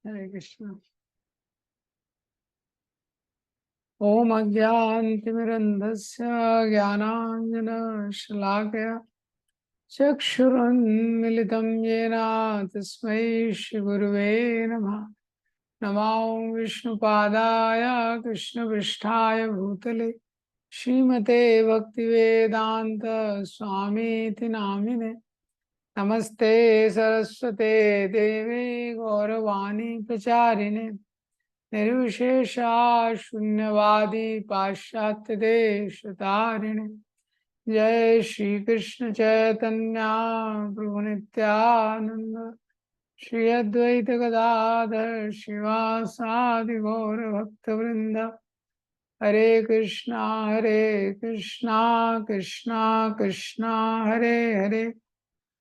Hare Krishna. Om Ajnantimirandhasya Jnananjana Shalakaya Chakshurunmilitam Yena Tasmai Shri Gurave Namah. Namo Vishnupadaya Krishna Pristhaya Bhutale Srimate Bhaktivedanta Swami Iti Namine Namaste Saraswate Deve Gauravani Pracharine Nirvishesha Shunyavadi Paschatya Deshatharine Jai Shri Krishna Chaitanya Prabhu Nityananda Shri Advaita Gadadhar Shivasadi Gaura Bhakta Vrinda Hare Krishna Krishna Krishna Hare Hare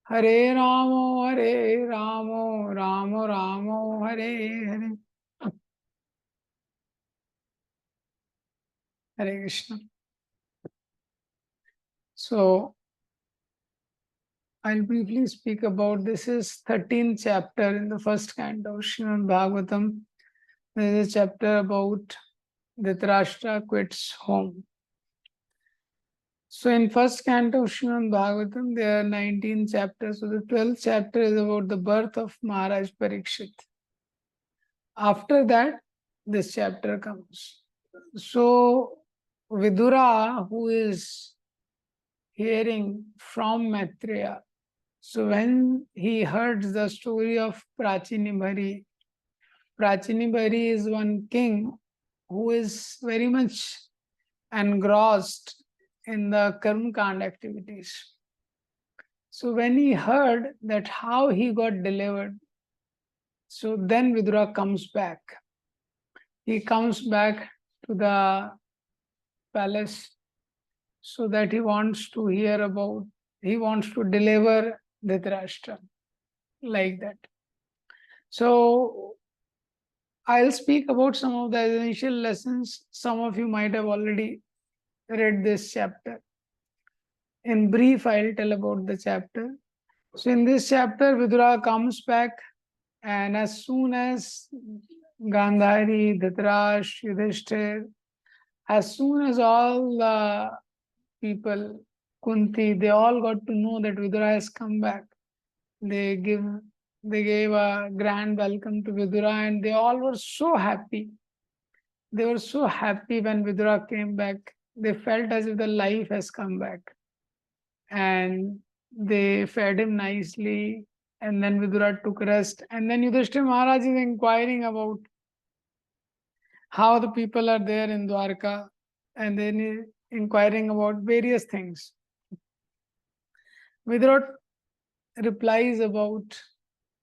Hare Ramo Ramo Hare Hare Hare Krishna. So I'll briefly speak about this is 13th chapter in the first canto of Srimad Bhagavatam. There is a chapter about Dhritarastra quits home. So in first canto of Srimad Bhagavatam, there are 19 chapters. So the 12th chapter is about the birth of Maharaj Parikshit. After that, this chapter comes. So Vidura, who is hearing from Maitreya, so when he heard the story of Prachinibhari, Prachinibhari is one king who is very much engrossed in the Karma Kand activities. So when he heard that how he got delivered, so then Vidura comes back. He comes back to the palace so that he wants to hear about, he wants to deliver Dhritarashtra, like that. So I'll speak about some of the initial lessons. Some of you might have already read this chapter. In brief, I'll tell about the chapter. So in this chapter, Vidura comes back, and as soon as Gandhari, Dhritarashtra, Yudhishthir, as soon as all the people, Kunti, they all got to know that Vidura has come back. They gave a grand welcome to Vidura, and they all were so happy. They were so happy when Vidura came back. They felt as if the life has come back. And they fed him nicely. And then Vidura took rest. And then Yudhishthira Maharaj is inquiring about how the people are there in Dwarka. And then he inquiring about various things. Vidura replies about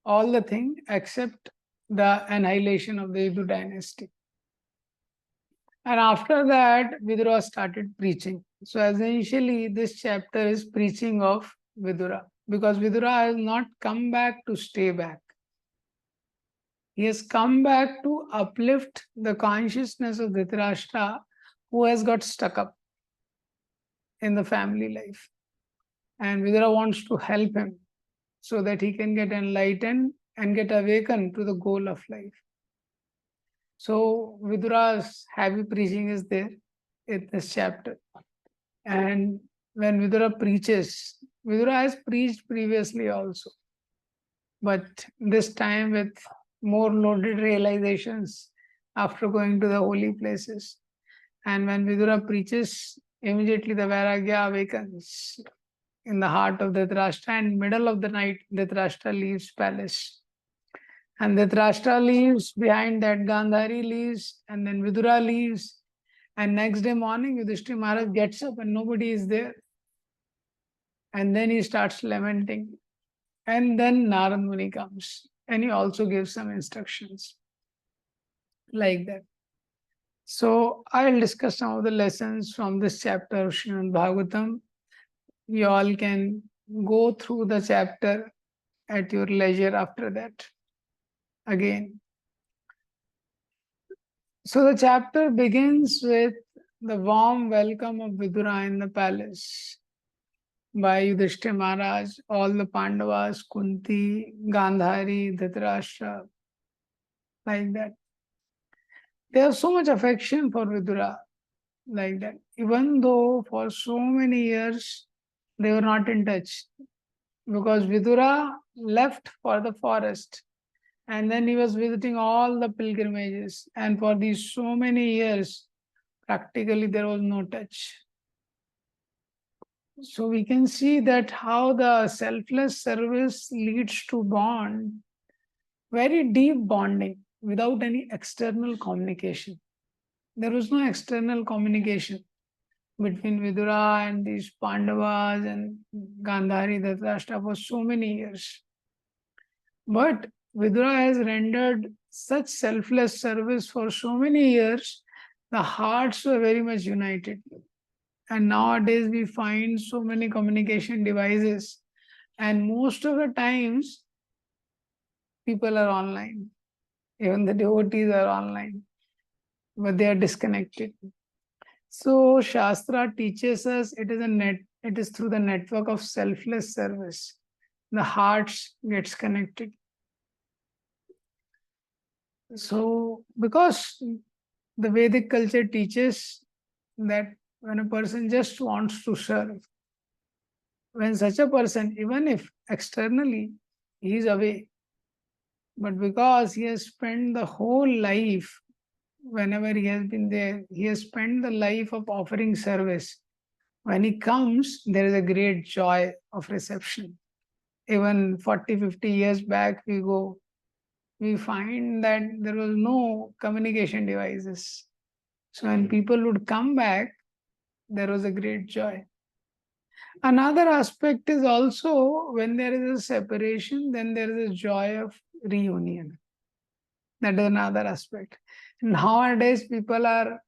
all the things except the annihilation of the Yadu dynasty. And after that, Vidura started preaching. So essentially, this chapter is preaching of Vidura, because Vidura has not come back to stay back. He has come back to uplift the consciousness of Dhritarashtra, who has got stuck up in the family life. And Vidura wants to help him so that he can get enlightened and get awakened to the goal of life. So Vidura's heavy preaching is there in this chapter. And when Vidura preaches, Vidura has preached previously also, but this time with more loaded realizations after going to the holy places. And when Vidura preaches, immediately the Vairagya awakens in the heart of Dhritarashtra, and middle of the night, Dhritarashtra leaves palace. And Dhritarashtra leaves, behind that Gandhari leaves, and then Vidura leaves. And next day morning, Yudhishthira Maharaj gets up and nobody is there. And then he starts lamenting. And then Narad Muni comes and he also gives some instructions like that. So I'll discuss some of the lessons from this chapter of Srimad Bhagavatam. You all can go through the chapter at your leisure after that. Again. So the chapter begins with the warm welcome of Vidura in the palace by Yudhishthira Maharaj, all the Pandavas, Kunti, Gandhari, Dhritarashtra. like that. They have so much affection for Vidura, like that. Even though for so many years they were not in touch, because Vidura left for the forest and then he was visiting all the pilgrimages, and for these so many years, practically there was no touch. So we can see that how the selfless service leads to bond, very deep bonding without any external communication. There was no external communication between Vidura and these Pandavas and Gandhari, Dhritarashtra for so many years. But Vidura has rendered such selfless service for so many years, the hearts were very much united. And nowadays we find so many communication devices, and most of the times people are online. Even the devotees are online, but they are disconnected. So Shastra teaches us it is through the network of selfless service. The hearts gets connected. So because the Vedic culture teaches that when a person just wants to serve, when such a person, even if externally he is away, but because he has spent the whole life, whenever he has been there, he has spent the life of offering service. When he comes, there is a great joy of reception. Even 40, 50 years back, we find that there was no communication devices. So when people would come back, there was a great joy. Another aspect is also when there is a separation, then there is a joy of reunion. That is another aspect. Nowadays, people are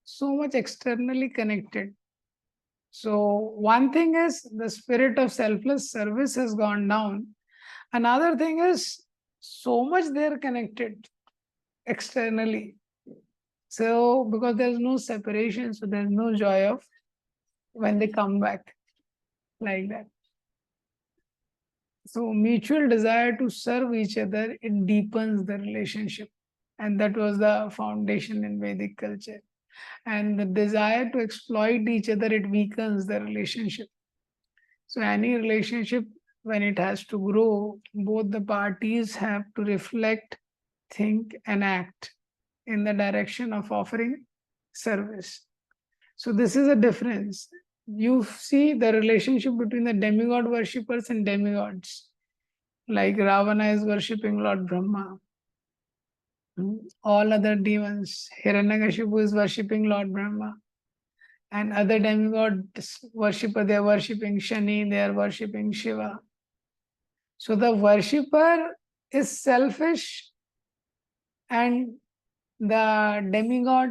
so much externally connected. So, one thing is the spirit of selfless service has gone down. Another thing is so much they are connected externally. So, because there's no separation, so there's no joy of when they come back like that. So, mutual desire to serve each other, it deepens the relationship. And that was the foundation in Vedic culture. And the desire to exploit each other, it weakens the relationship. So, any relationship, when it has to grow, both the parties have to reflect, think, and act in the direction of offering service. So, this is a difference. You see the relationship between the demigod worshippers and demigods. Like Ravana is worshipping Lord Brahma. All other demons, Hiranyakashipu is worshipping Lord Brahma. And other demigods worshipper, they are worshipping Shani, they are worshipping Shiva. So the worshipper is selfish, and the demigod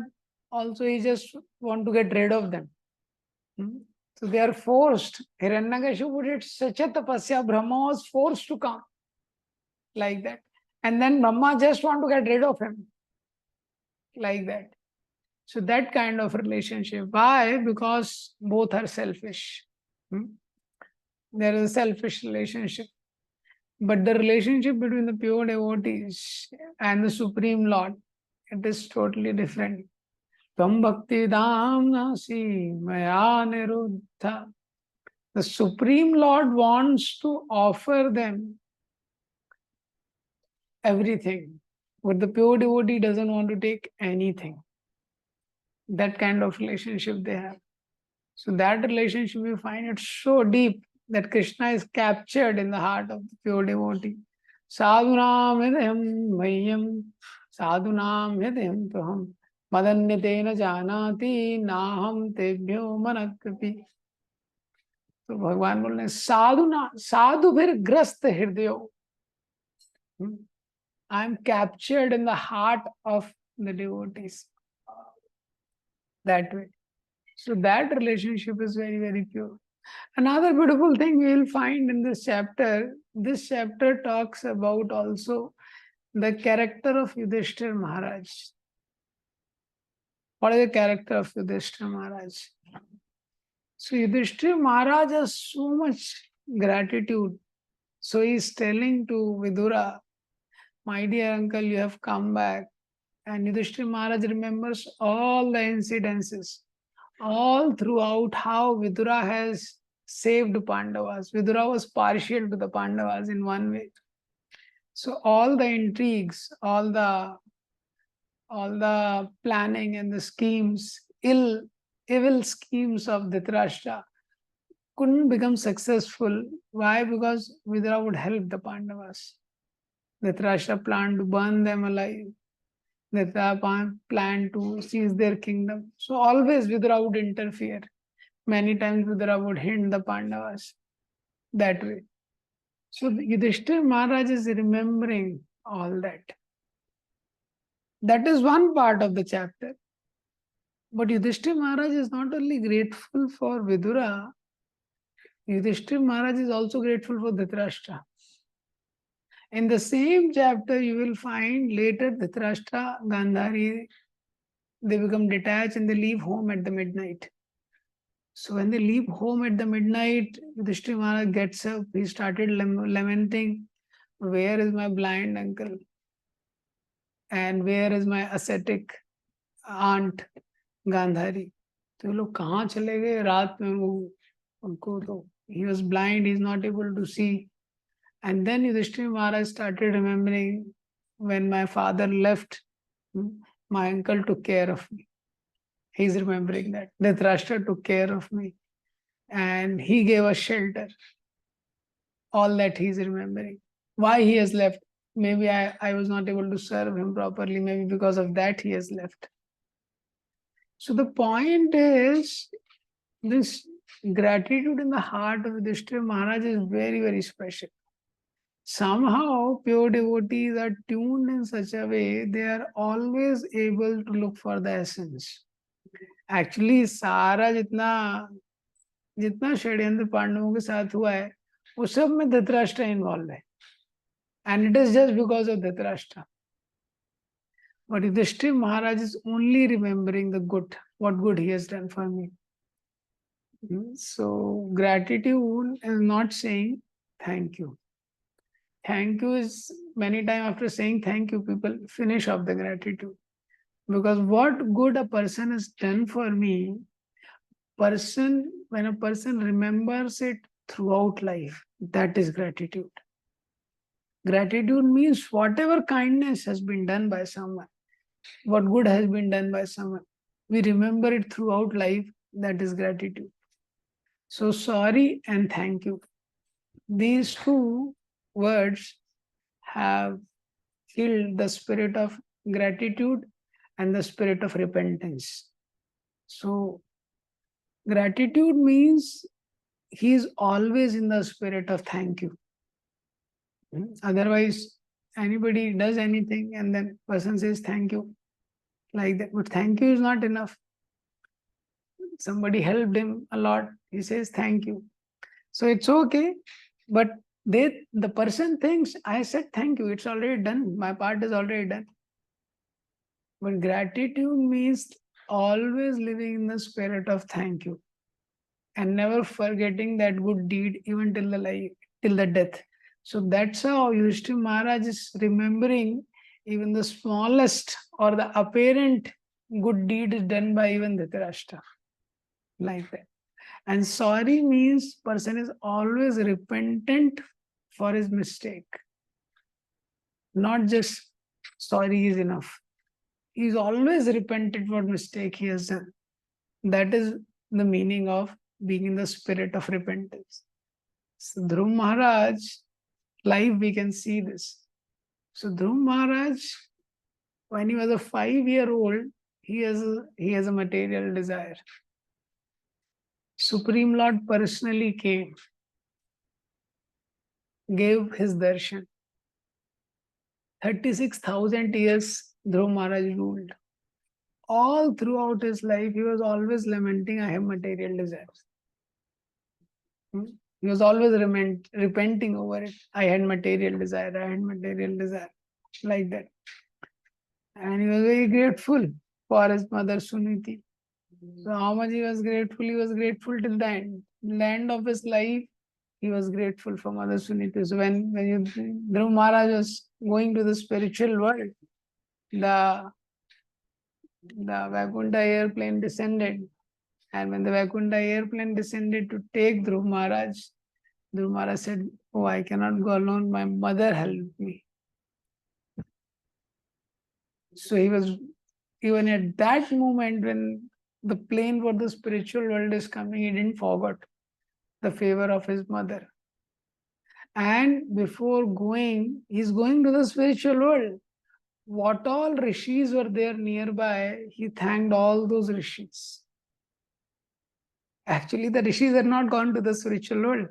also he just want to get rid of them. So they are forced. Hiranyakashipu did such a tapasya, Brahma was forced to come like that. And then Brahma just want to get rid of him like that. So that kind of relationship. Why? Because both are selfish. There is a selfish relationship. But the relationship between the pure devotees and the Supreme Lord, it is totally different. Tvam bhakti dham nasi maya niruddha. The Supreme Lord wants to offer them everything, but the pure devotee doesn't want to take anything. That kind of relationship they have. So that relationship, we find it so deep that Krishna is captured in the heart of the pure devotee. Sadhunam hidayam vayyam, sadhunam hidayam praham, madanyatena janati naham tebhyo manakripi. तो भगवान बोल रहे साधु ना साधु फिर ग्रस्त हृदय. I am captured in the heart of the devotees. That way. So that relationship is very, very pure. Another beautiful thing we will find in this chapter talks about also the character of Yudhishthira Maharaj. What is the character of Yudhishthira Maharaj? So Yudhishthira Maharaj has so much gratitude. So he is telling to Vidura my dear uncle, you have come back. And Yudhishthira Maharaj remembers all the incidences, all throughout how Vidura has saved Pandavas. Vidura was partial to the Pandavas in one way. So all the intrigues, all the planning and the schemes, evil schemes of Dhritarashtra couldn't become successful. Why? Because Vidura would help the Pandavas. Dhritarashtra planned to burn them alive. Dhritarashtra planned to seize their kingdom. So always Vidura would interfere. Many times Vidura would hint the Pandavas that way. So Yudhishthira Maharaj is remembering all that. That is one part of the chapter. But Yudhishthira Maharaj is not only grateful for Vidura, Yudhishthira Maharaj is also grateful for Dhritarashtra. In the same chapter, you will find later Dhritarashtra, Gandhari, they become detached and they leave home at the midnight. So when they leave home at the midnight, Yudhishthira Maharaj gets up, he started lamenting, where is my blind uncle? And where is my ascetic aunt Gandhari? तो ये लोग कहाँ चले गए रात में उनको तो he was blind, he is not able to see. And then Yudhishthira Maharaj started remembering when my father left, my uncle took care of me. He's remembering that. Dhritarashtra took care of me and he gave us shelter. All that he's remembering. Why he has left? Maybe I was not able to serve him properly. Maybe because of that he has left. So the point is, this gratitude in the heart of Yudhishthira Maharaj is very, very special. Somehow pure devotees are tuned in such a way they are always able to look for the essence. Actually, सारा जितना षड्यंत्र पांडवों के साथ हुआ है वो सब में धृतराष्ट्र इन्वॉल्व है, and it is just because of Dhritarashtra. But Yudhishthira Maharaj is only remembering the good, what good he has done for me. So gratitude is not saying thank you. Thank you is many times after saying thank you, people finish off the gratitude. Because what good a person has done for me, when a person remembers it throughout life, that is gratitude. Gratitude means whatever kindness has been done by someone, what good has been done by someone, we remember it throughout life, that is gratitude. So sorry and thank you. These two words have killed the spirit of gratitude and the spirit of repentance. So gratitude means he is always in the spirit of thank you. Otherwise, anybody does anything and then person says thank you like that. But thank you is not enough. Somebody helped him a lot, he says thank you. So it's okay, but the person thinks, I said thank you, it's already done, my part is already done. But gratitude means always living in the spirit of thank you and never forgetting that good deed even till the death. So that's how Yudhishthira Maharaj is remembering even the smallest or the apparent good deed is done by even Dhritarashtra. Like that. And sorry means person is always repentant for his mistake. Not just sorry is enough. He is always repentant for mistake he has done. That is the meaning of being in the spirit of repentance. So Dhruv Maharaj, life we can see this. So Dhruv Maharaj, when he was a 5-year-old, he has a material desire. Supreme Lord personally came, gave his darshan. 36,000 years Dhruv Maharaj ruled. All throughout his life, he was always lamenting, I have material desires. He was always repenting over it. I had material desire, like that. And he was very grateful for his mother Suniti. So how much he was grateful till the end. In the end of his life, he was grateful for Mother Sunita. So when Dhruv Maharaj was going to the spiritual world, the Vaikuntha airplane descended. And when the Vaikuntha airplane descended to take Dhruv Maharaj said, "Oh, I cannot go alone. My mother helped me." So he was, even at that moment when the plane for the spiritual world is coming, he didn't forget the favor of his mother. And before going, he's going to the spiritual world. What all rishis were there nearby, he thanked all those rishis. Actually, the rishis had not gone to the spiritual world.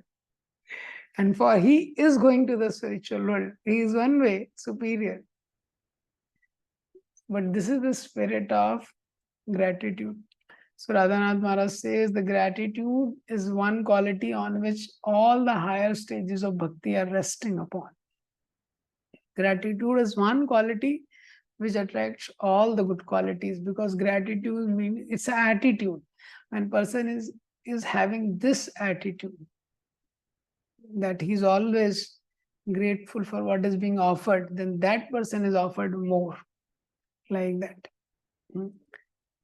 And for he is going to the spiritual world. He is one way superior. But this is the spirit of gratitude. So Radhanath Maharaj says the gratitude is one quality on which all the higher stages of bhakti are resting upon. Gratitude is one quality which attracts all the good qualities, because gratitude means it's an attitude. When person is having this attitude, that he's always grateful for what is being offered, then that person is offered more, like that.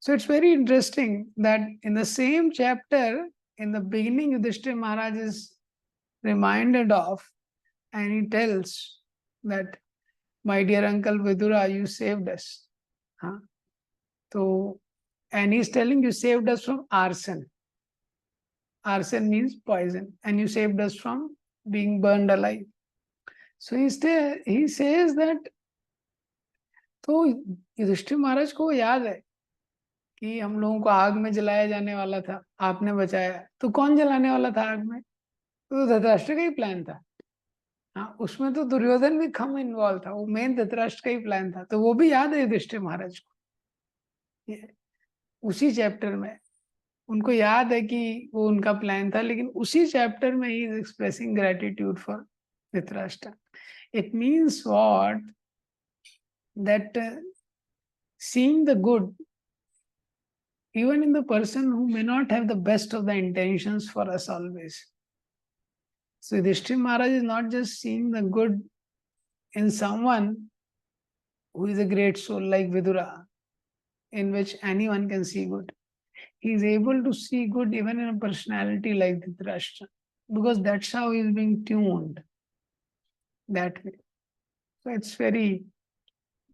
So it's very interesting that in the same chapter, in the beginning, Yudhishthira Maharaj is reminded of, and he tells that, "My dear uncle Vidura, you saved us." So, and he's telling, you saved us from arson. Arson means poison, and you saved us from being burned alive. So he says that, तो युधिष्ठिर महाराज को याद है कि हम लोगों को आग में जलाया जाने वाला था, आपने बचाया। तो कौन जलाने वाला था आग में? तो धृतराष्ट्र का ही प्लान था। हाँ, उसमें तो दुर्योधन भी कम इन्वॉल्व था, वो मेन धृतराष्ट्र का ही प्लान था। तो वो भी याद है युधिष्ठिर महाराज को। उसी चैप्टर में उनको याद है कि वो उनका प्लान था, लेकिन उसी चैप्टर में he is expressing gratitude for Dhritarashtra. It means what? That seeing the good even in the person who may not have the best of the intentions for us always. So Yudhishthira Maharaj is not just seeing the good in someone who is a great soul like Vidura, in which anyone can see good. He is able to see good even in a personality like Dhritarashtra, because that's how he is being tuned that way. So it's very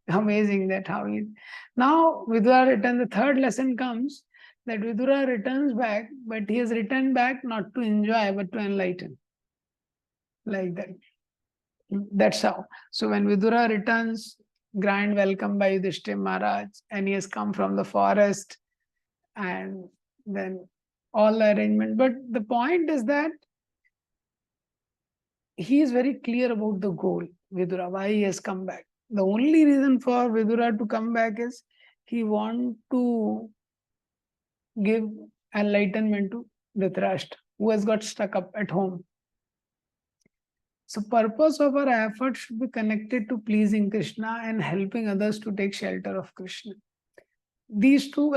amazing that how he... Now Vidura returns, the third lesson comes that Vidura returns back, but he has returned back not to enjoy but to enlighten. Like that. That's how. So when Vidura returns, grand welcome by Yudhishthira Maharaj, and he has come from the forest, and then all the arrangement. But the point is that he is very clear about the goal, Vidura, why he has come back. The only reason for Vidura to come back is he wants to give enlightenment to Dhritarashtra, who has got stuck up at home. So purpose of our effort should be connected to pleasing Krishna and helping others to take shelter of Krishna. These two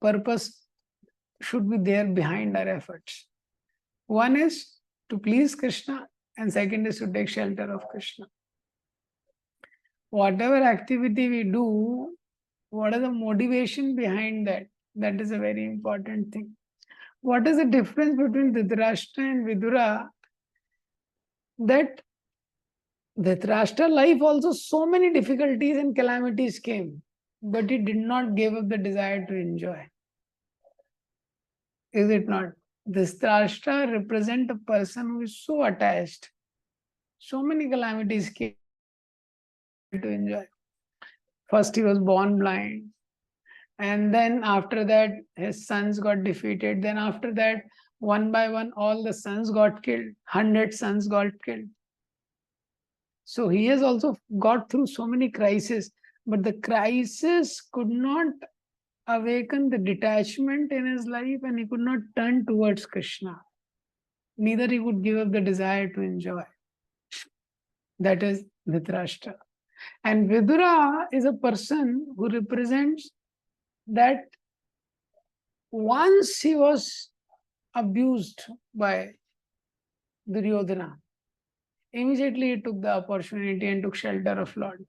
purpose should be there behind our efforts. One is to please Krishna, and second is to take shelter of Krishna. Whatever activity we do, what is the motivation behind that? That is a very important thing. What is the difference between Dhritarashtra and Vidura? That Dhritarashtra life also so many difficulties and calamities came, but he did not give up the desire to enjoy. Is it not? Dhritarashtra represent a person who is so attached. So many calamities came to enjoy. First he was born blind, and then after that his sons got defeated. Then after that, one by one, all the sons got killed. 100 sons got killed. So he has also got through so many crises, but the crisis could not awaken the detachment in his life, and he could not turn towards Krishna. Neither he would give up the desire to enjoy. That is Dhritarashtra. And Vidura is a person who represents that once he was abused by Duryodhana. Immediately he took the opportunity and took shelter of Lord.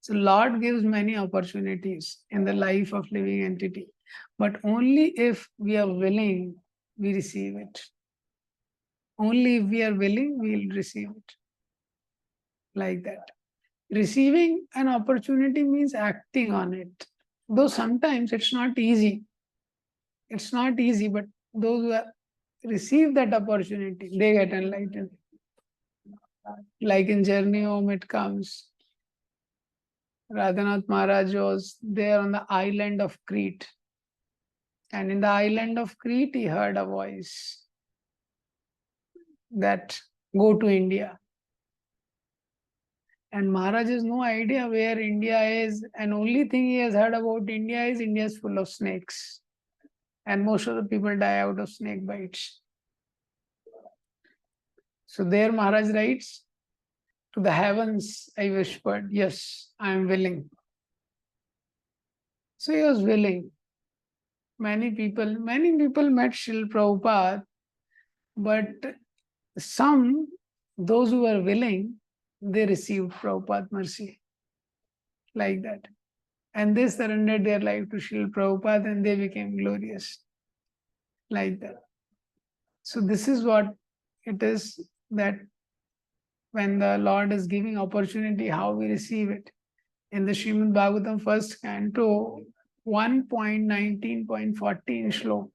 So Lord gives many opportunities in the life of living entity, but only if we are willing, we receive it. Only if we are willing, we will receive it. Like that. Receiving an opportunity means acting on it. Though sometimes it's not easy. It's not easy, but those who receive that opportunity, they get enlightened. Like in Journey Home, it comes. Radhanath Maharaj was there on the island of Crete. And in the island of Crete, he heard a voice that go to India. And Maharaj has no idea where India is. And only thing he has heard about India is India is full of snakes. And most of the people die out of snake bites. So there Maharaj writes, to the heavens I whispered, yes, I am willing. So he was willing. Many people met Srila Prabhupada, but some, those who were willing, they received Prabhupada mercy. Like that. And they surrendered their life to Srila Prabhupada and they became glorious. Like that. So this is what it is, that when the Lord is giving opportunity, how we receive it. In the Srimad Bhagavatam first canto, 1.19.14 shlok.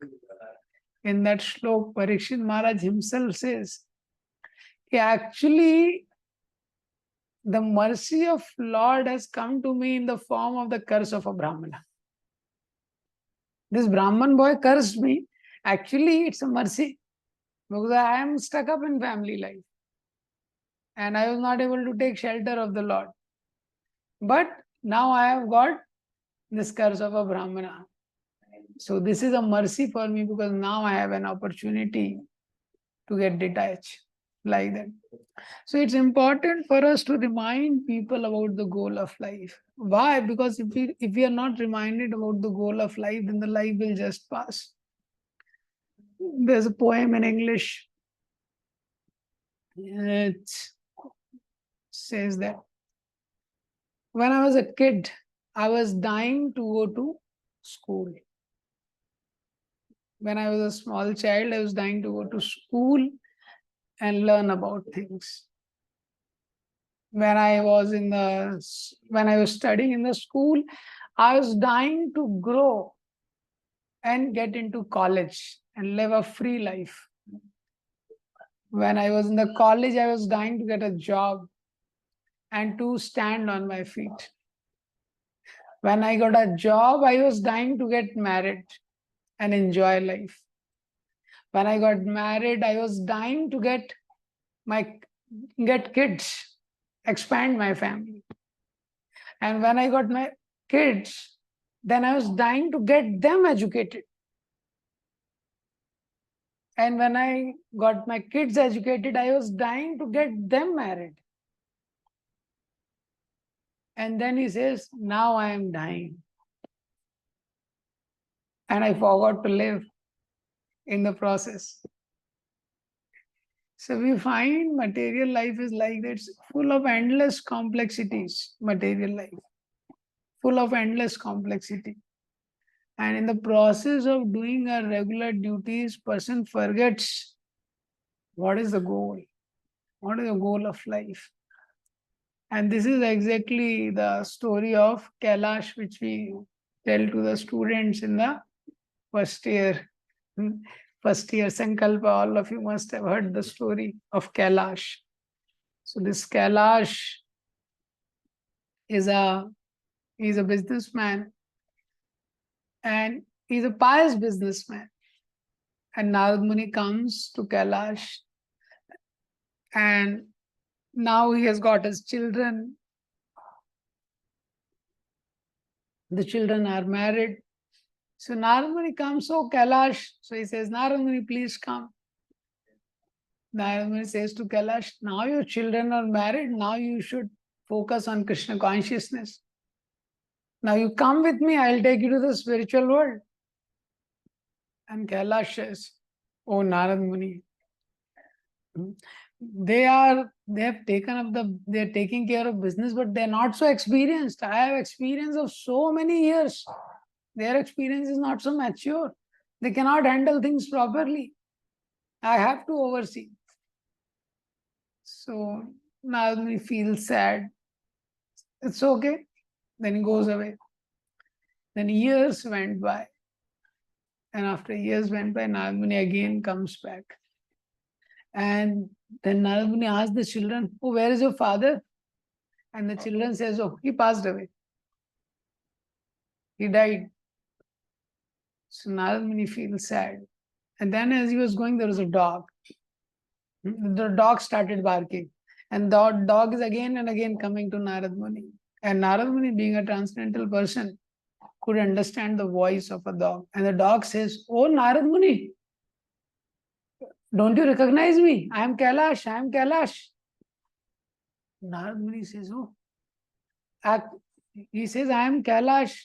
In that shlok, Parikshit Maharaj himself says, actually, the mercy of Lord has come to me in the form of the curse of a Brahmana. This Brahman boy cursed me. Actually, it's a mercy. Because I am stuck up in family life. And I was not able to take shelter of the Lord. But now I have got this curse of a Brahmana. So this is a mercy for me because now I have an opportunity to get detached. Like that. So it's important for us to remind people about the goal of life. Why? Because if we are not reminded about the goal of life, then the life will just pass. There's a poem in English. It says that when I was a kid, I was dying to go to school. When I was a small child, I was dying to go to school and learn about things. When I was studying in the school, I was dying to grow and get into college and live a free life. When I was in the college, I was dying to get a job and to stand on my feet. When I got a job, I was dying to get married and enjoy life. When I got married, I was dying to get kids, expand my family. And when I got my kids, then I was dying to get them educated. And when I got my kids educated, I was dying to get them married. And then he says, now I am dying. And I forgot to live in the process. So we find material life is like that. It's full of endless complexities, material life. Full of endless complexity. And in the process of doing our regular duties, person forgets what is the goal. What is the goal of life? And this is exactly the story of Kailash, which we tell to the students in the first year. First year Sankalpa, all of you must have heard the story of Kailash. So this Kailash is a businessman, and he's a pious businessman. And Narad Muni comes to Kailash, and now he has got his children. The children are married. So Narad Muni comes, so Kailash. So he says, Narad Muni, please come. Narad Muni says to Kailash, now your children are married, now you should focus on Krishna consciousness. Now you come with me, I'll take you to the spiritual world. And Kailash says, oh Narad Muni, They have taken up they're taking care of business, but they're not so experienced. I have experience of so many years. Their experience is not so mature. They cannot handle things properly. I have to oversee. So now he feels sad. It's okay. Then he goes away. Then years went by. And after years went by, Nagmuni again comes back. And then Nagmuni asks the children, "Oh, where is your father?" And the children says, "Oh, he passed away. He died." So Nagmuni feels sad. And then as he was going, there was a dog. The dog started barking. And the dog is again and again coming to Narad Muni. And Narad Muni, being a transcendental person, could understand the voice of a dog. And the dog says, "Oh, Narad Muni, don't you recognize me? I am Kailash. I am Kailash." Narad Muni says, "Oh." He says, "I am Kailash.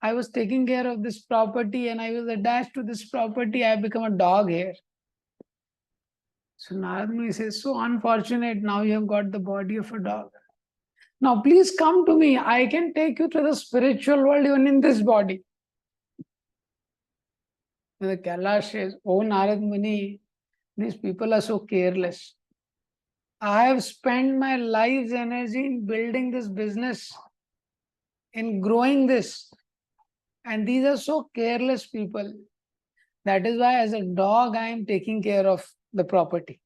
I was taking care of this property and I was attached to this property. I have become a dog here." So Narad Muni says, "So unfortunate. Now you have got the body of a dog. Now please come to me. I can take you to the spiritual world even in this body." And the Kailash says, "Oh Narad Muni, these people are so careless. I have spent my life's energy in building this business, in growing this. And these are so careless people. That is why as a dog, I am taking care of the property."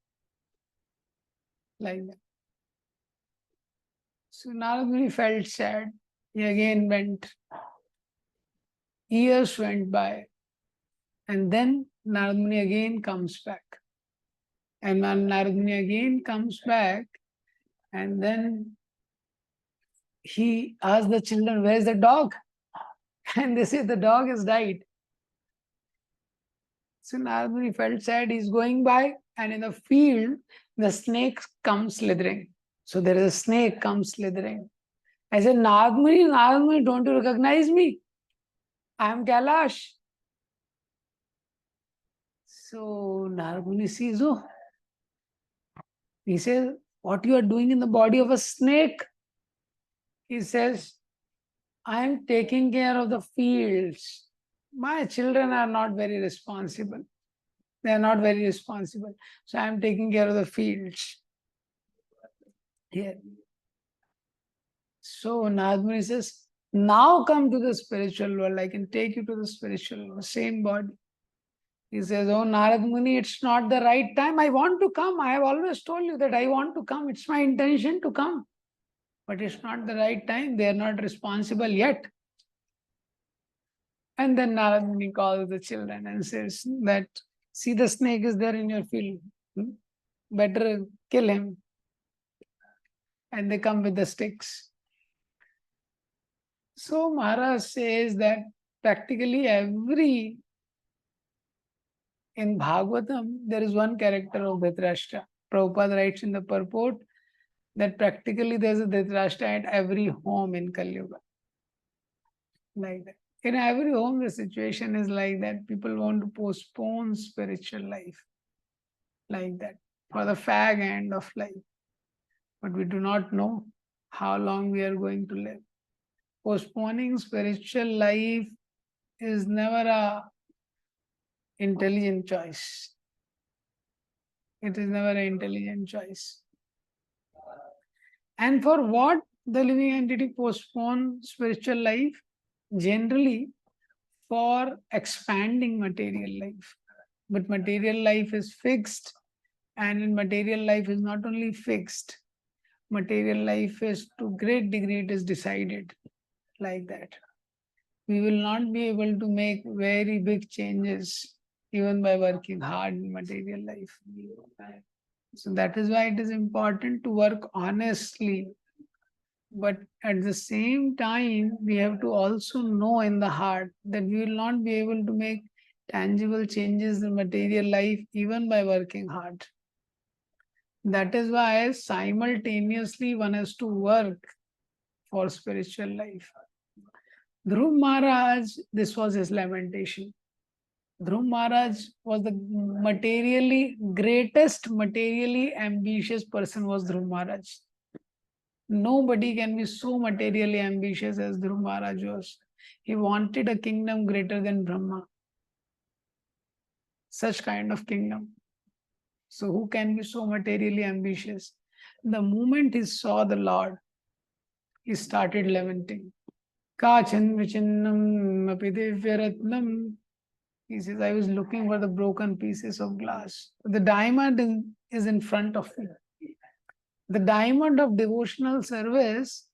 Like that. So Narad Muni felt sad. He again went. Years went by. And then Narad Muni again comes back. And when Narad Muni again comes back, and then he asks the children, "Where is the dog?" And they say, "The dog has died." So Narad Muni felt sad. He's going by, and in the field, the snake comes slithering. So there is a snake comes slithering. I said, Narad Muni, don't you recognize me? I am Kailash." So Narad Muni sees, "Oh." He says, "What you are doing in the body of a snake?" He says, "I am taking care of the fields. My children are not very responsible. They are not very responsible. So I am taking care of the fields here." So Narad Muni says, "Now come to the spiritual world. I can take you to the spiritual world, same body." He says, "Oh Narad Muni, it's not the right time. I want to come. I have always told you that I want to come. It's my intention to come. But it's not the right time. They are not responsible yet." And then Narad Muni calls the children and says that, "See, the snake is there in your field. Better kill him." And they come with the sticks. So Maharaj says that practically in Bhagavatam, there is one character of Dhritarashtra. Prabhupada writes in the purport that practically there is a Dhritarashtra at every home in Kali Yuga. Like that. In every home, the situation is like that. People want to postpone spiritual life. Like that. For the fag end of life. But we do not know how long we are going to live. Postponing spiritual life is never a intelligent choice. It is never an intelligent choice. And for what the living entity postpone spiritual life? Generally, for expanding material life. But material life is fixed, and in material life is not only fixed, material life is to great degree it is decided like that. We will not be able to make very big changes even by working hard in material life. So that is why it is important to work honestly. But at the same time, we have to also know in the heart that we will not be able to make tangible changes in material life even by working hard. That is why simultaneously one has to work for spiritual life. Dhruv Maharaj, this was his lamentation. Dhruv Maharaj was the materially ambitious person was Dhruv Maharaj. Nobody can be so materially ambitious as Dhruv Maharaj was. He wanted a kingdom greater than Brahma. Such kind of kingdom. So who can be so materially ambitious? The moment he saw the Lord, he started lamenting. Kachan vichinnam api divyaratnam. He says, I was looking for the broken pieces of glass. The diamond is in front of me. The diamond of devotional service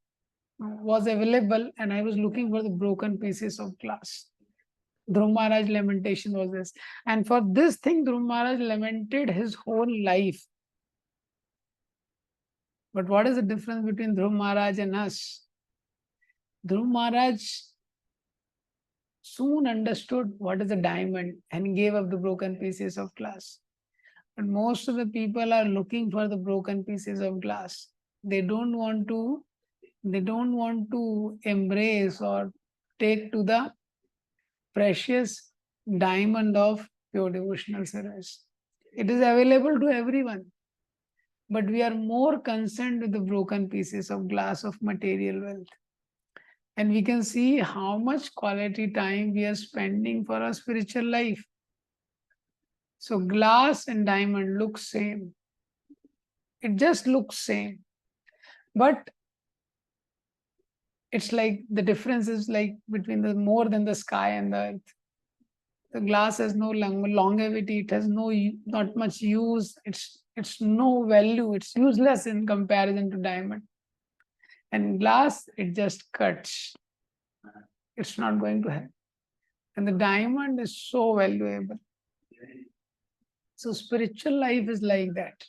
was available and I was looking for the broken pieces of glass. Dhruv Maharaj lamentation was this. And for this thing, Dhruv Maharaj lamented his whole life. But what is the difference between Dhruv Maharaj and us? Dhruv Maharaj soon understood what is a diamond and gave up the broken pieces of glass. But most of the people are looking for the broken pieces of glass. They don't want to embrace or take to the precious diamond of pure devotional service. It is available to everyone. But we are more concerned with the broken pieces of glass of material wealth. And we can see how much quality time we are spending for our spiritual life. So glass and diamond look same. It just looks same. But it's like the difference is like between the more than the sky and the earth. The glass has no longevity. It has not much use. It's no value. It's useless in comparison to diamond. And glass, it just cuts. It's not going to happen. And the diamond is so valuable. So spiritual life is like that.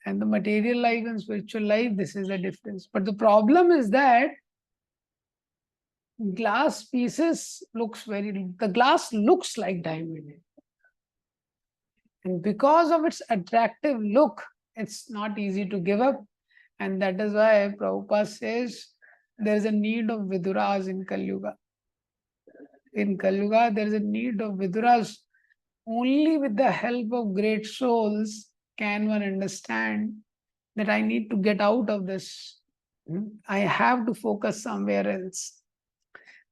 And the material life and spiritual life, this is the difference. But the problem is that glass pieces the glass looks like diamond. And because of its attractive look, it's not easy to give up. And that is why Prabhupada says there is a need of Viduras in Kali Yuga. In Kali Yuga, there is a need of Viduras. Only with the help of great souls can one understand that I need to get out of this. I have to focus somewhere else.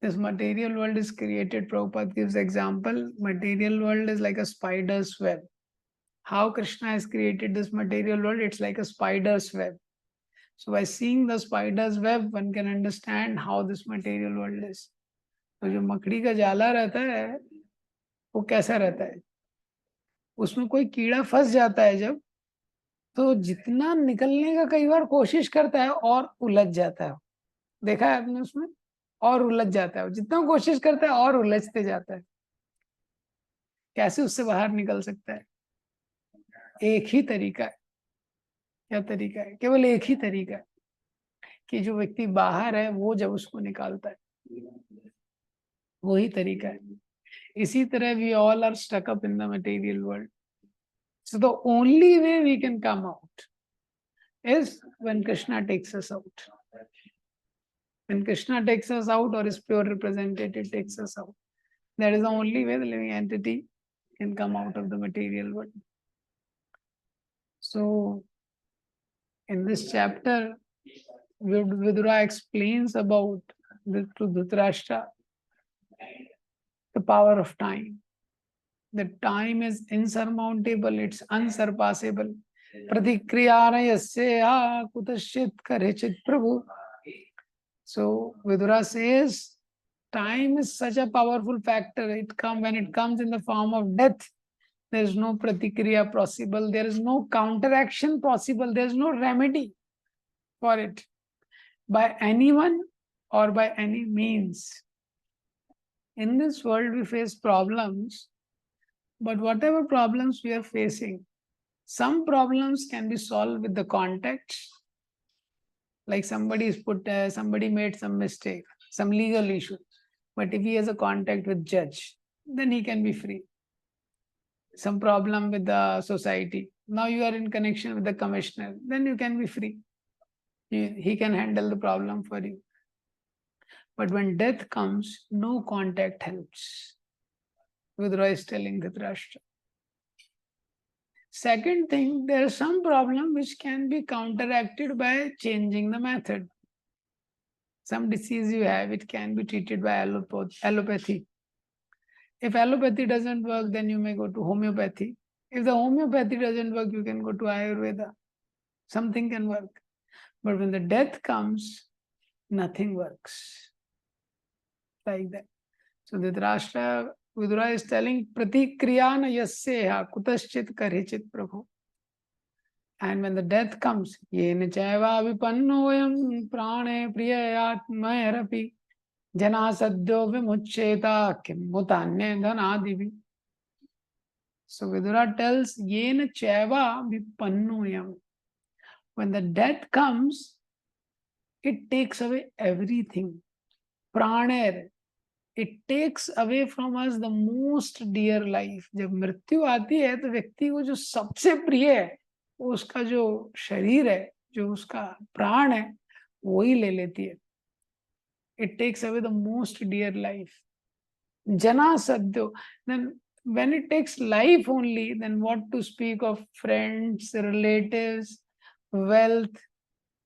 This material world is created, Prabhupada gives example, material world is like a spider's web. How Krishna has created this material world, it's like a spider's web. So by seeing the spider's web, one can understand how this material world is. तो जो मकड़ी का जाला रहता है वो कैसा रहता है, उसमें कोई कीड़ा फंस जाता है जब, तो जितना निकलने का कई बार कोशिश करता है और उलझ जाता है. देखा है आपने उसमें, और उलझ जाता है, जितना कोशिश करता है और उलझते जाता है. कैसे उससे बाहर निकल सकता है? एक ही तरीका है. क्या तरीका है? केवल एक ही तरीका है कि जो व्यक्ति बाहर है वो जब उसको निकालता है, वही तरीका है. इसी तरह we all are stuck up in the material world. So the only way we can come out is when Krishna takes us out. When Krishna takes us out, or his pure representative takes us out, that is the only way the living entity can come out of the material world. So in this chapter, Vidura explains about to Dhritarashtra the power of time. The time is insurmountable, it's unsurpassable. Pratikriyarayasya kutashit karechit prabhu. So Vidura says, time is such a powerful factor. When it comes in the form of death, there is no pratikriya possible. There is no counteraction possible. There is no remedy for it by anyone or by any means. In this world, we face problems, but whatever problems we are facing, some problems can be solved with the context. Like somebody made some mistake, some legal issue. But if he has a contact with judge, then he can be free. Some problem with the society. Now you are in connection with the commissioner, then you can be free. He can handle the problem for you. But when death comes, no contact helps. Vidura is telling Dhritarashtra. Second thing, there is some problem which can be counteracted by changing the method. Some disease you have, it can be treated by allopathy. If allopathy doesn't work, then you may go to homeopathy. If the homeopathy doesn't work, you can go to Ayurveda. Something can work. But when the death comes, nothing works. Like that. So Dhritarashtra, Vidura is telling, Pratikriyana yasyeha kutaschit karichit prabhu. And when the death comes, yena chaiva vipannoyam prane priyatmayarapi jana sadyo vimucheta kim mutanye dhanadivi. So Vidura tells, yena chaiva vipannoyam. When the death comes, it takes away everything. Praner, it takes away from us the most dear life. जब मृत्यु आती है तो व्यक्ति को जो सबसे प्रिय है, वो उसका जो शरीर है, जो उसका प्राण है, वही ले लेती है. It takes away the most dear life. Jana sadyo. Then when it takes life only, then what to speak of friends, relatives, wealth,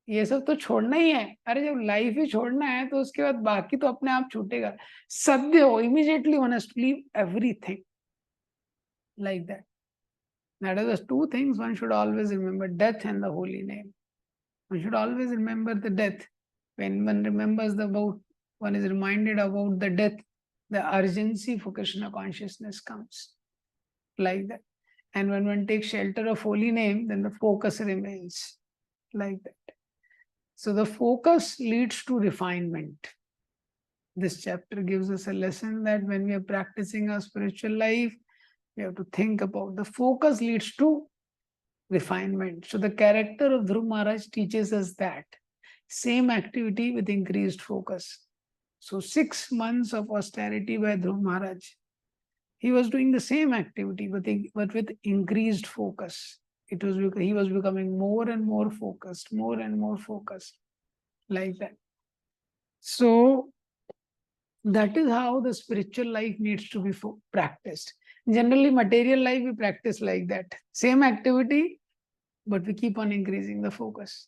ये सब तो छोड़ना ही है. अरे जब लाइफ ही छोड़ना है तो उसके बाद बाकी तो अपने आप छूटेगा. सद्य हो, immediately one has to leave everything. Like that. That are the two things one should always remember: death and the holy name. One should always remember the death. When one remembers about, one is reminded about the death, the urgency for Krishna consciousness comes. Like that. And when one takes shelter of holy name, then the focus remains. Like that. So the focus leads to refinement. This chapter gives us a lesson that when we are practicing our spiritual life, we have to think about the focus leads to refinement. So the character of Dhruv Maharaj teaches us that. Same activity with increased focus. So 6 months of austerity by Dhruv Maharaj. He was doing the same activity but with increased focus. He was becoming more and more focused, like that. So that is how the spiritual life needs to be practiced. Generally, material life we practice like that. Same activity, but we keep on increasing the focus.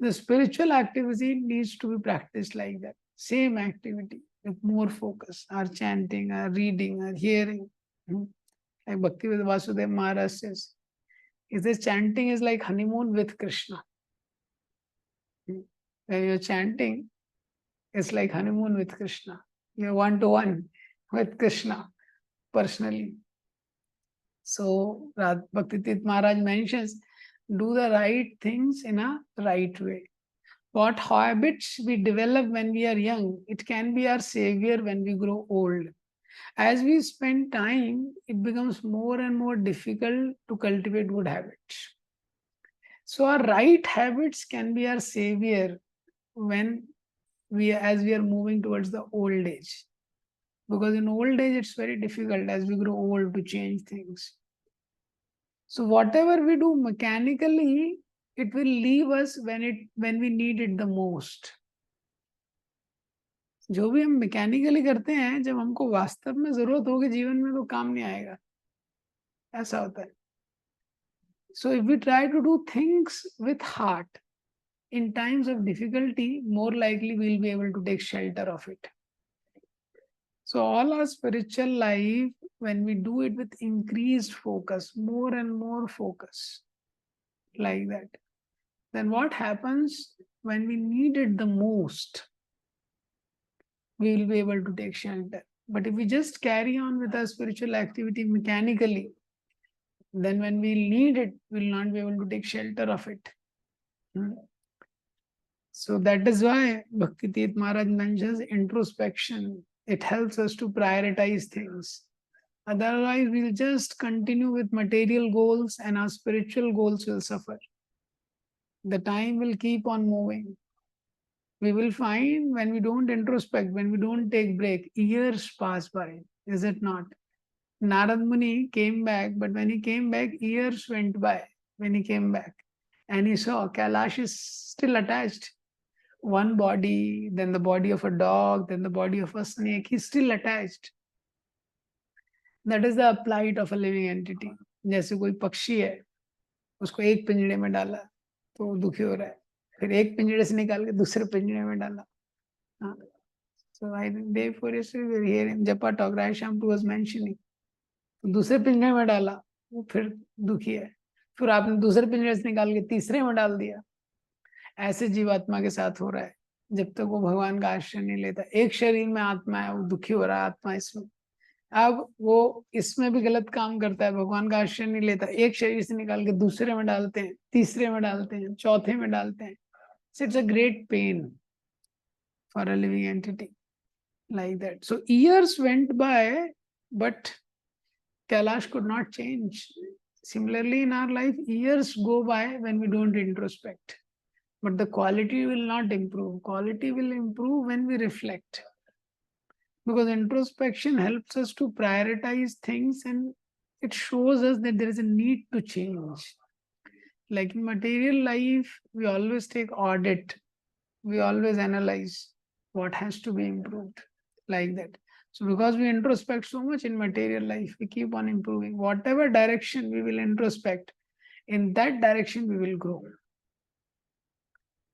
The spiritual activity needs to be practiced like that. Same activity with more focus. Our chanting, our reading, our hearing. Like Bhaktivedanta Vasudeva Maharaj says, he says chanting is like honeymoon with Krishna. When you're chanting, it's like honeymoon with Krishna. You're one-to-one with Krishna personally. So Bhaktivedanta Maharaj mentions, do the right things in a right way. What habits we develop when we are young, it can be our savior when we grow old. As we spend time, it becomes more and more difficult to cultivate good habits. So our right habits can be our savior as we are moving towards the old age. Because in old age, it's very difficult as we grow old to change things. So whatever we do mechanically, it will leave us when we need it the most. जो भी हम mechanically करते हैं, जब हमको वास्तव में जरूरत होगी जीवन में तो काम नहीं आएगा. ऐसा होता है. So if we try to do things with heart, in times of difficulty, more likely we'll be able to take shelter of it. So all our spiritual life, when we do it with increased focus, more and more focus, like that, then what happens when we need it the most, we will be able to take shelter. But if we just carry on with our spiritual activity mechanically, then when we need it, we will not be able to take shelter of it. So that is why Bhaktivedanta Maharaj mentions introspection. It helps us to prioritize things. Otherwise, we'll just continue with material goals and our spiritual goals will suffer. The time will keep on moving. We will find when we don't introspect, when we don't take break, years pass by, is it not? Narad Muni came back, but when he came back, years went by when he came back. And he saw Kailash is still attached. One body, then the body of a dog, then the body of a snake, he's still attached. That is the plight of a living entity. जैसे कोई पक्षी है, उसको एक पिंजरे में डाला तो वो दुखी हो रहा है, फिर एक पिंजरे से निकाल के दूसरे पिंजरे में डाला. हाँ. So I think day before yesterday we were hearing Japa talk, Rai Shampu was mentioning. तो दूसरे पिंजरे में डाला, वो फिर दुखी है, फिर आपने दूसरे पिंजरे से निकाल के तीसरे में डाल दिया. ऐसे जीवात्मा के साथ हो रहा है जब तक वो भगवान का आश्रय नहीं लेता. एक शरीर में आत्मा है, वो दुखी हो रहा है आत्मा इसमें. अब वो इसमें भी गलत काम करता है, भगवान का आश्रय नहीं लेता, एक शरीर से निकाल के दूसरे में डालते हैं, तीसरे में डालते हैं, चौथे में डालते हैं. So it's a great pain for a living entity like that. So years went by, but Kailash could not change. Similarly, in our life, years go by when we don't introspect, but the quality will not improve. Quality will improve when we reflect. Because introspection helps us to prioritize things and it shows us that there is a need to change. Like in material life, we always take audit, we always analyze what has to be improved, like that. So because we introspect so much in material life, we keep on improving. Whatever direction we will introspect, in that direction we will grow.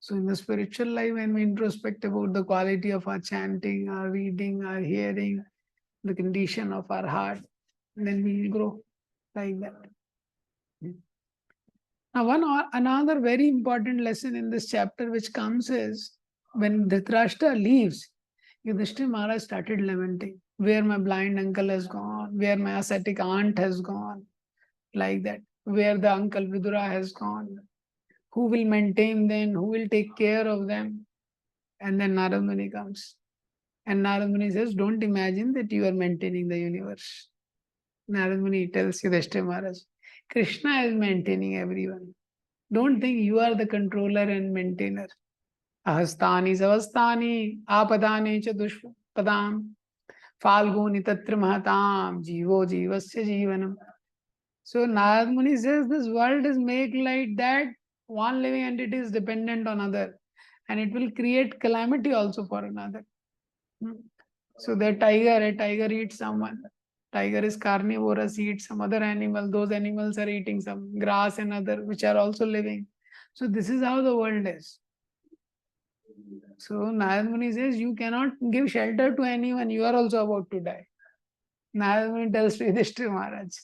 So in the spiritual life, when we introspect about the quality of our chanting, our reading, our hearing, the condition of our heart, then we will grow like that. Now, another very important lesson in this chapter which comes is when Dhritarashtra leaves, Yudhishthira Maharaj started lamenting, where my blind uncle has gone, where my ascetic aunt has gone, like that, where the uncle Vidura has gone, who will maintain them, who will take care of them. And then Narad Muni comes. And Narad Muni says, don't imagine that you are maintaining the universe. Narad Muni tells Yudhishthira Maharaj, Krishna is maintaining everyone. Don't think you are the controller and maintainer. Ahastani savastani apadani cha dushpadam falguni tatra mahatam jivo jivasya jivanam. So Narad Muni says this world is made like that. One living entity is dependent on another and it will create calamity also for another. So a tiger eats someone. Tiger is carnivorous, eats some other animal. Those animals are eating some grass and other which are also living. So this is how the world is. So Narad Muni says you cannot give shelter to anyone. You are also about to die. Narad Muni tells to Yudhishthira Maharaj.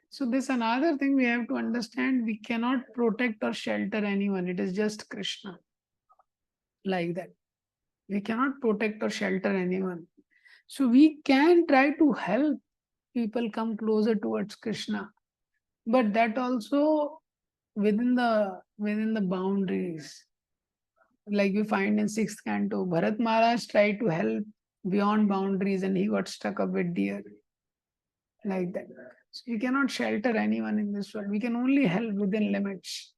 So this another thing we have to understand. We cannot protect or shelter anyone. It is just Krishna. Like that. We cannot protect or shelter anyone. So we can try to help people come closer towards Krishna. But that also within the boundaries. Like we find in 6th canto, Bharat Maharaj tried to help beyond boundaries and he got stuck up with deer. Like that. So we cannot shelter anyone in this world. We can only help within limits.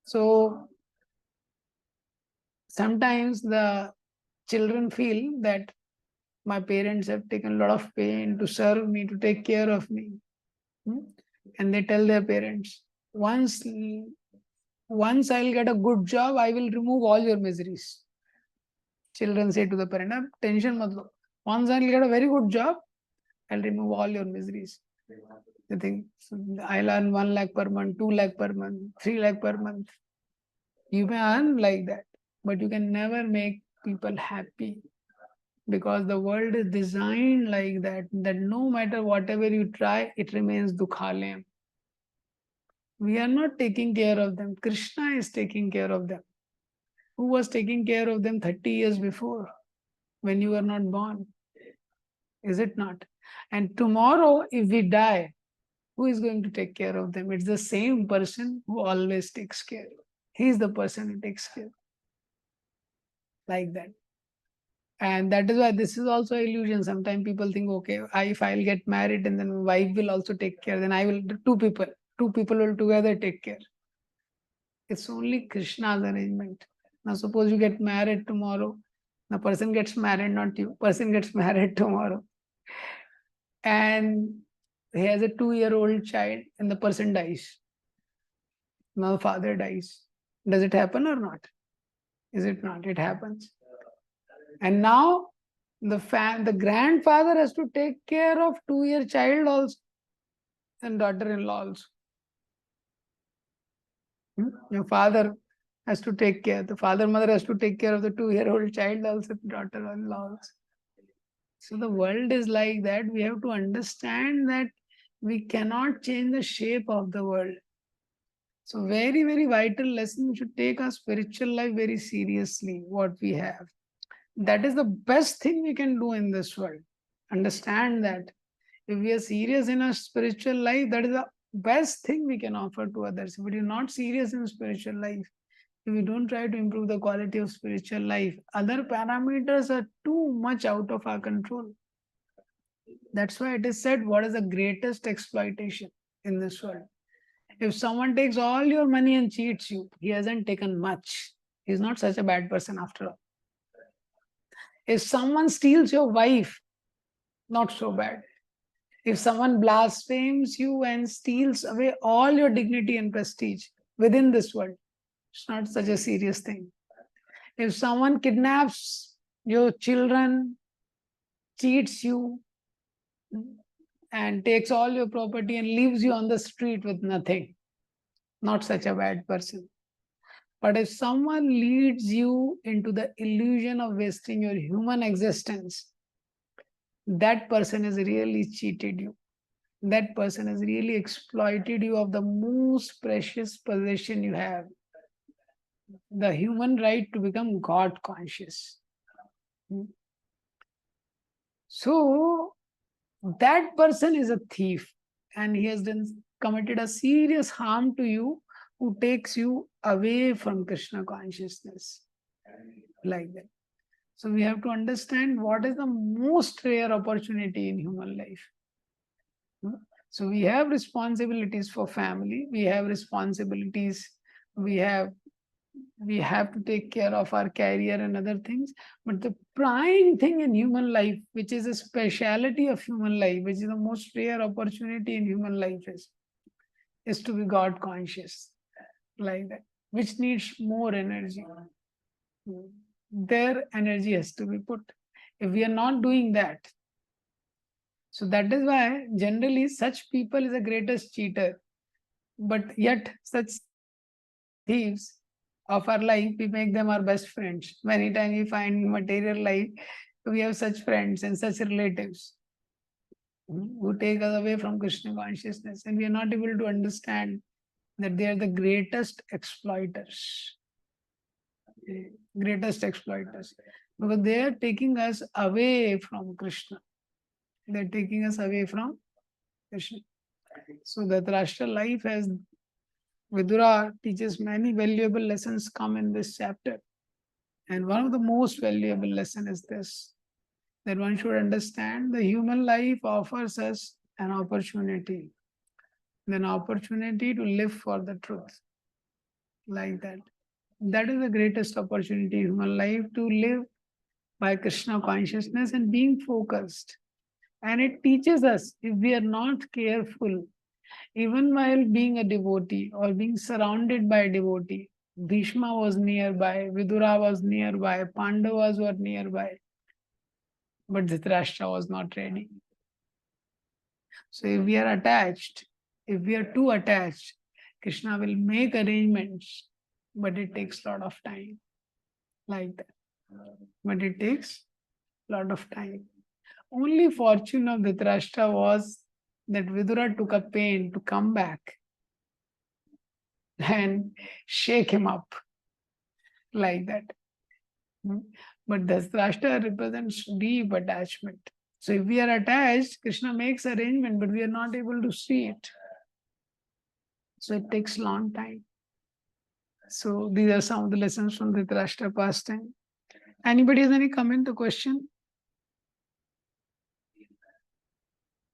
So sometimes the children feel that my parents have taken a lot of pain to serve me, to take care of me. And they tell their parents, once I'll get a good job, I will remove all your miseries. Children say to the parent, tension mat lo. Once I'll get a very good job, I'll remove all your miseries. They think, so I'll earn 1 lakh per month, 2 lakh per month, 3 lakh per month. You may earn like that, but you can never make people happy. Because the world is designed like that no matter whatever you try, it remains dukhalayam. We are not taking care of them. Krishna is taking care of them. Who was taking care of them 30 years before, when you were not born? Is it not? And tomorrow, if we die, who is going to take care of them? It's the same person who always takes care. He is the person who takes care. Like that. And that is why this is also illusion. Sometimes people think, okay, if I'll get married and then my wife will also take care, then I will, two people will together take care. It's only Krishna's arrangement. Now suppose you get married tomorrow, the person gets married, not you, person gets married tomorrow. And he has a 2-year-old child and the person dies. Now the father dies. Does it happen or not? Is it not? It happens. And now The grandfather has to take care of 2-year child also and daughter-in-law also. Your father has to take care. The mother has to take care of the 2-year-old child also, daughter-in-law also. So the world is like that. We have to understand that we cannot change the shape of the world. So very, very vital lesson. We should take our spiritual life very seriously, what we have. That is the best thing we can do in this world. Understand that. If we are serious in our spiritual life, that is the best thing we can offer to others. If we are not serious in spiritual life, if we don't try to improve the quality of spiritual life, other parameters are too much out of our control. That's why it is said, what is the greatest exploitation in this world? If someone takes all your money and cheats you, he hasn't taken much. He's not such a bad person after all. If someone steals your wife, not so bad. If someone blasphemes you and steals away all your dignity and prestige within this world, it's not such a serious thing. If someone kidnaps your children, cheats you, and takes all your property and leaves you on the street with nothing, not such a bad person. But if someone leads you into the illusion of wasting your human existence, that person has really cheated you. That person has really exploited you of the most precious possession you have, the human right to become God conscious. So that person is a thief and he has committed a serious harm to you, who takes you away from Krishna consciousness, like that. So we have to understand what is the most rare opportunity in human life. So we have responsibilities for family, we have responsibilities, we have to take care of our career and other things. But the prime thing in human life, which is a speciality of human life, which is the most rare opportunity in human life, is to be God conscious, like that, which needs more energy. Their energy has to be put. If we are not doing that, so that is why generally such people is the greatest cheater. But yet such thieves of our life, we make them our best friends. Many times we find in material life, we have such friends and such relatives who take us away from Krishna consciousness, and we are not able to understand that they are the greatest exploiters. Greatest exploiters. Because they are taking us away from Krishna. They are taking us away from Krishna. So Dhritarashtra life has Vidura teaches many valuable lessons come in this chapter. And one of the most valuable lesson is this, that one should understand the human life offers us an opportunity to live for the truth, like that. That is the greatest opportunity in human life, to live by Krishna consciousness and being focused. And it teaches us, if we are not careful, even while being a devotee or being surrounded by a devotee, Bhishma was nearby, Vidura was nearby, Pandavas were nearby, but Dhritarashtra was not ready. So if we are attached, if we are too attached, Krishna will make arrangements, but it takes a lot of time, like that. But it takes a lot of time. Only fortune of Dhritarashtra was that Vidura took a pain to come back and shake him up, like that. But Dhritarashtra represents deep attachment. So if we are attached, Krishna makes arrangement, but we are not able to see it. So it takes long time. So these are some of the lessons from Dhritarashtra pastime. Anybody has any comment or question?